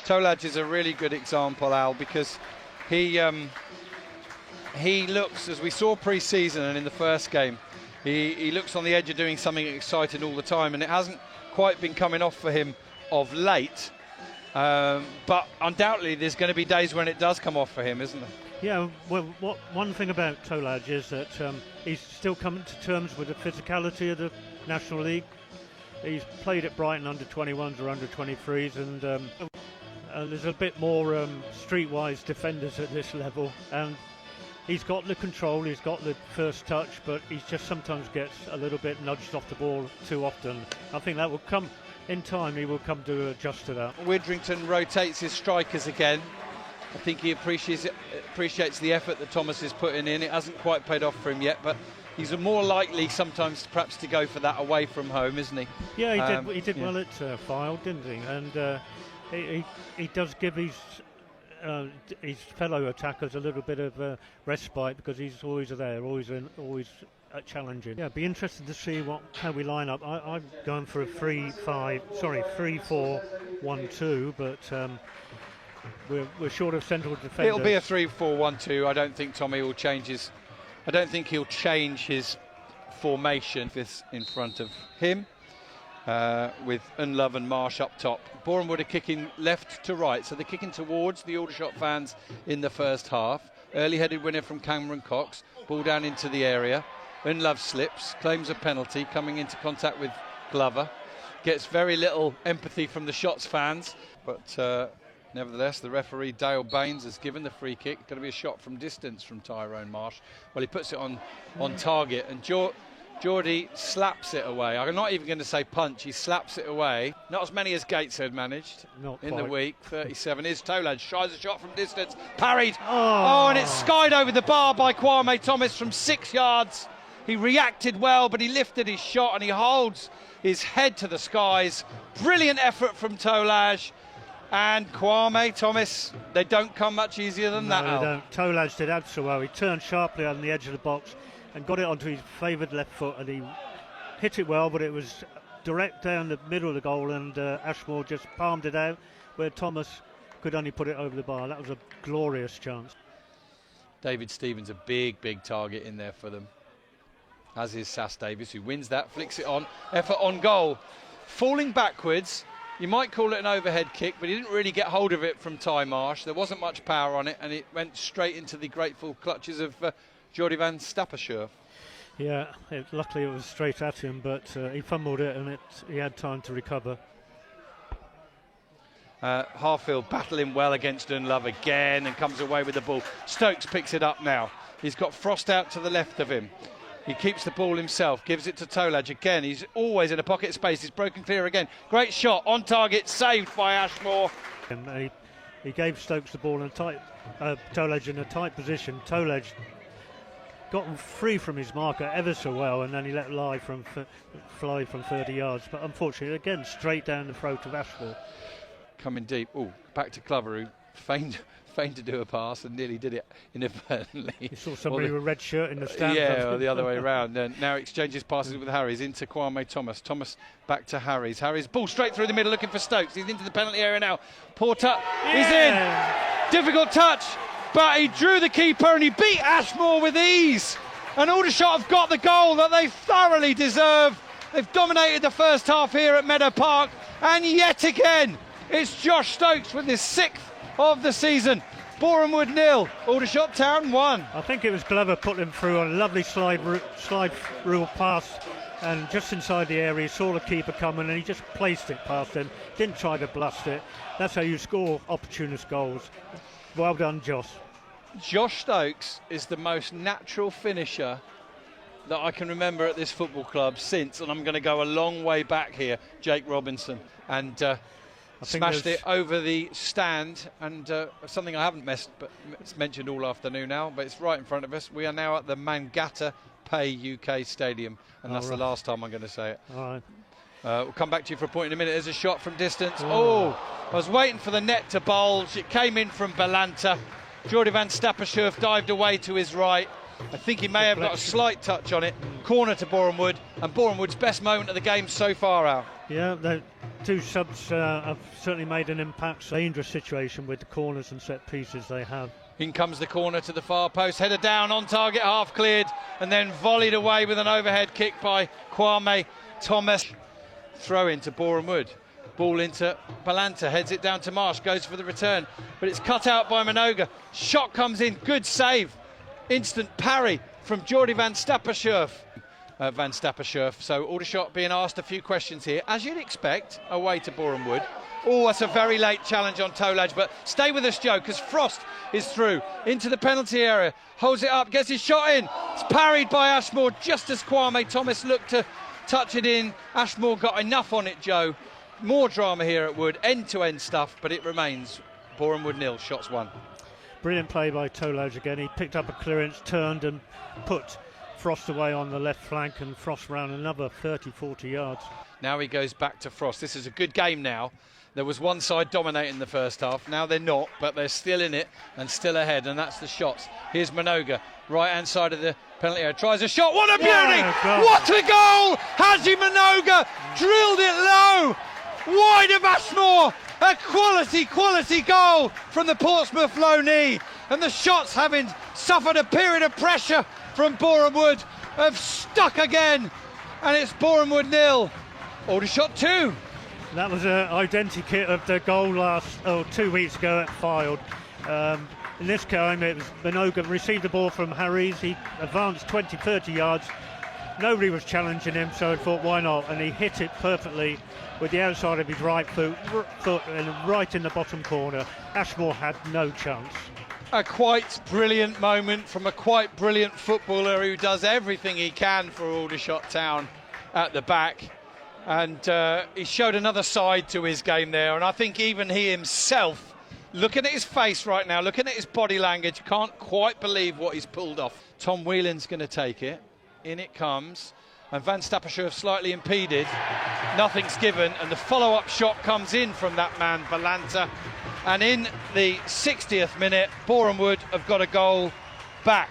Tolaj is a really good example, Al, because he looks, as we saw pre-season and in the first game, he looks on the edge of doing something exciting all the time, and it hasn't quite been coming off for him of late. But undoubtedly there's going to be days when it does come off for him, isn't there? Yeah, well, one thing about Tolaj is that he's still coming to terms with the physicality of the National League. He's played at Brighton under 21s or under 23s, and there's a bit more streetwise defenders at this level. And he's got the control, he's got the first touch, but he just sometimes gets a little bit nudged off the ball too often. I think that will come in time, he will come to adjust to that. Widrington rotates his strikers again. I think he appreciates the effort that Thomas is putting in. It hasn't quite paid off for him yet, but he's more likely sometimes perhaps to go for that away from home, isn't he? Yeah, he did well at Fylde, didn't he? And he does give his fellow attackers a little bit of respite, because he's always there, always challenging. Yeah, be interested to see how we line up. I'm going for a 3-4-1-2, but we're short of central defenders. It'll be a 3-4-1-2. I don't think Tommy will change his. I don't think he'll change his formation. This in front of him, with Unlove and Marsh up top. Boreham Wood are kicking left to right, so they're kicking towards the Aldershot fans in the first half. Early headed winner from Cameron Cox. Ball down into the area. Unlove slips, claims a penalty, coming into contact with Glover. Gets very little empathy from the Shots fans, but nevertheless, the referee Dale Baines has given the free kick. Going to be a shot from distance from Tyrone Marsh. Well, he puts it on target, and Geordie slaps it away. I'm not even going to say punch, he slaps it away. Not as many as Gateshead managed in the week. 37 is Tolaj, tries a shot from distance, parried. Oh, and it's skied over the bar by Kwame Thomas from 6 yards. He reacted well, but he lifted his shot and he holds his head to the skies. Brilliant effort from Tolaj. And Kwame Thomas, they don't come much easier than that. No, they don't. Tolaj did absolutely well. He turned sharply on the edge of the box and got it onto his favoured left foot, and he hit it well, but it was direct down the middle of the goal, and Ashmore just palmed it out where Thomas could only put it over the bar. That was a glorious chance. David Stevens, a big target in there for them, as is Sass Davis, who wins that, flicks it on, effort on goal. Falling backwards, you might call it an overhead kick, but he didn't really get hold of it from Ty Marsh. There wasn't much power on it, and it went straight into the grateful clutches of Geordie van Stappershoef. Yeah, luckily it was straight at him, but he fumbled it, and he had time to recover. Harfield battling well against Unlove again and comes away with the ball. Stokes picks it up now. He's got Frost out to the left of him. He keeps the ball himself, gives it to Tolaj again. He's always in a pocket space. He's broken clear again. Great shot, on target, saved by Ashmore. And he gave Stokes the ball in Tolaj in a tight position. Tolaj got free from his marker ever so well, and then he let fly from 30 yards. But unfortunately, again, straight down the throat of Ashmore. Coming deep. Oh, back to Glover, who feigned to do a pass and nearly did it inadvertently. You saw somebody with a red shirt in the stand. Yeah, or the other way around. And now exchanges passes with Harries into Kwame Thomas. Thomas back to Harries. Harries, ball straight through the middle looking for Stokes. He's into the penalty area now. Porter is in. Difficult touch, but he drew the keeper and he beat Ashmore with ease. And Aldershot have got the goal that they thoroughly deserve. They've dominated the first half here at Meadow Park. And yet again, it's Josh Stokes with his 6th of the season. Boreham Wood 0, Aldershot Town 1. I think it was Glover put him through a lovely slide rule pass, and just inside the area he saw the keeper coming and he just placed it past him, didn't try to blast it. That's how you score opportunist goals. Well done, Josh. Josh Stokes is the most natural finisher that I can remember at this football club since, and I'm going to go a long way back here, Jake Robinson, and smashed it over the stand, and something I haven't mentioned all afternoon now, but it's right in front of us. We are now at the Mangata Pay UK Stadium, and that's the last time I'm going to say it. All right. We'll come back to you for a point in a minute. There's a shot from distance. Oh, I was waiting for the net to bulge. It came in from Balanta. Geordie van Stappershoef dived away to his right. I think he may have got a slight touch on it. Corner to Boreham Wood, and Boreham Wood's best moment of the game so far, Al. Yeah, two subs have certainly made an impact. Dangerous situation with the corners and set pieces they have. In comes the corner to the far post, header down, on target, half cleared, and then volleyed away with an overhead kick by Kwame Thomas. Throw into Boreham Wood. Ball into Balanta, heads it down to Marsh, goes for the return, but it's cut out by Mnoga. Shot comes in, good save. Instant parry from Jordi van Stappershoef. So Aldershot being asked a few questions here, as you'd expect, away to Boreham Wood. Oh, that's a very late challenge on Tolaj, but stay with us, Joe, because Frost is through into the penalty area, holds it up, gets his shot in. It's parried by Ashmore just as Kwame Thomas looked to touch it in. Ashmore got enough on it, Joe. More drama here at Wood, end-to-end stuff, but it remains Boreham Wood 0, shots 1. Brilliant play by Tolaj again. He picked up a clearance, turned and put Frost away on the left flank, and Frost ran another 30-40 yards. Now he goes back to Frost. This is a good game now. There was one side dominating the first half. Now they're not, but they're still in it and still ahead, and that's the shots. Here's Mnoga, right-hand side of the penalty area. Tries a shot. What a beauty! Yeah, what a goal! Haji Mnoga drilled it low, wide of Ashmore. A quality goal from the Portsmouth low knee. And the shots, having suffered a period of pressure from Boreham Wood, have stuck again. And it's Boreham Wood 0, Aldershot 2. That was an identikit of the goal 2 weeks ago at Fylde. In this game, it was Mnoga received the ball from Harries. He advanced 20-30 yards. Nobody was challenging him, so I thought, why not? And he hit it perfectly with the outside of his right foot and right in the bottom corner. Ashmore had no chance. A quite brilliant moment from a quite brilliant footballer who does everything he can for Aldershot Town at the back. And he showed another side to his game there, and I think even he himself, looking at his face right now, looking at his body language, can't quite believe what he's pulled off. Tom Whelan's going to take it. In it comes, and Van Stappershoef slightly impeded. Nothing's given, and the follow-up shot comes in from that man, Balanta. And in the 60th minute, Boreham Wood have got a goal back.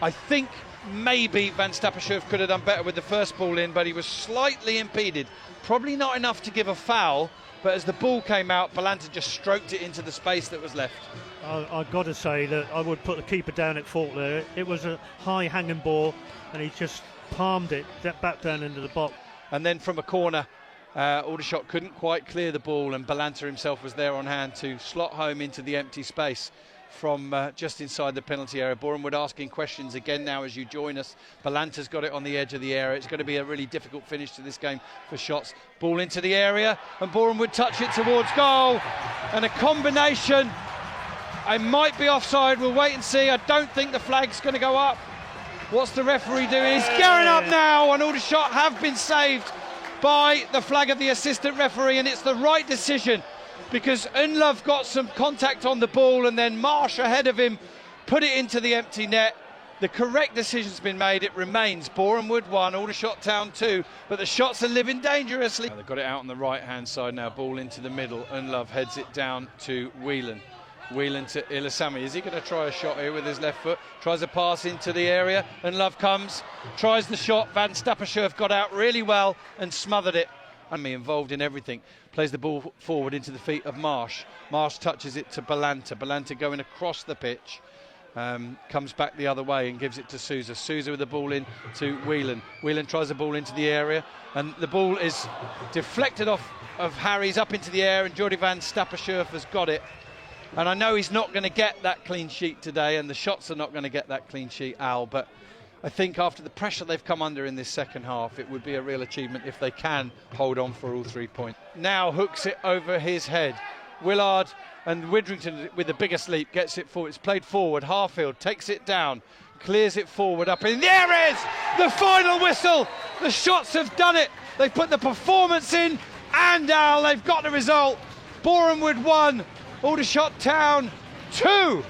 I think maybe Van Stappershoef could have done better with the first ball in, but he was slightly impeded. Probably not enough to give a foul, but as the ball came out, Balanta just stroked it into the space that was left. I've got to say that I would put the keeper down at fault there. It was a high hanging ball, and he just palmed it back down into the box. And then from a corner, Aldershot couldn't quite clear the ball, and Balanta himself was there on hand to slot home into the empty space from just inside the penalty area. Boreham Wood asking questions again now as you join us. Balanta's got it on the edge of the area. It's going to be a really difficult finish to this game for shots. Ball into the area, and Boreham Wood touch it towards goal. And a combination. I might be offside. We'll wait and see. I don't think the flag's going to go up. What's the referee doing? He's gearing up now, and Aldershot have been saved by the flag of the assistant referee, and it's the right decision because Unlove got some contact on the ball, and then Marsh ahead of him put it into the empty net. The correct decision's been made. It remains Boreham Wood 1, Aldershot Town 2, but the shots are living dangerously. They've got it out on the right-hand side now, ball into the middle. Unlove heads it down to Whelan. Whelan to Ilasami. Is he going to try a shot here with his left foot? Tries a pass into the area, and Love comes, tries the shot. Van Stappershoef got out really well and smothered it. And me involved in everything. Plays the ball forward into the feet of Marsh. Marsh touches it to Balanta. Balanta going across the pitch. Comes back the other way and gives it to Sousa. Sousa with the ball in to Whelan. Whelan tries the ball into the area, and the ball is deflected off of Harries up into the air, and Jordi Van Stappershoef has got it. And I know he's not going to get that clean sheet today, and the shots are not going to get that clean sheet, Al, but I think after the pressure they've come under in this second half, it would be a real achievement if they can hold on for all 3 points. Now hooks it over his head. Willard and Widrington with the biggest leap gets it forward. It's played forward. Harfield takes it down, clears it forward up, and there is the final whistle. The shots have done it. They've put the performance in, and Al, they've got the result. Boreham Wood 1, Aldershot Town 2.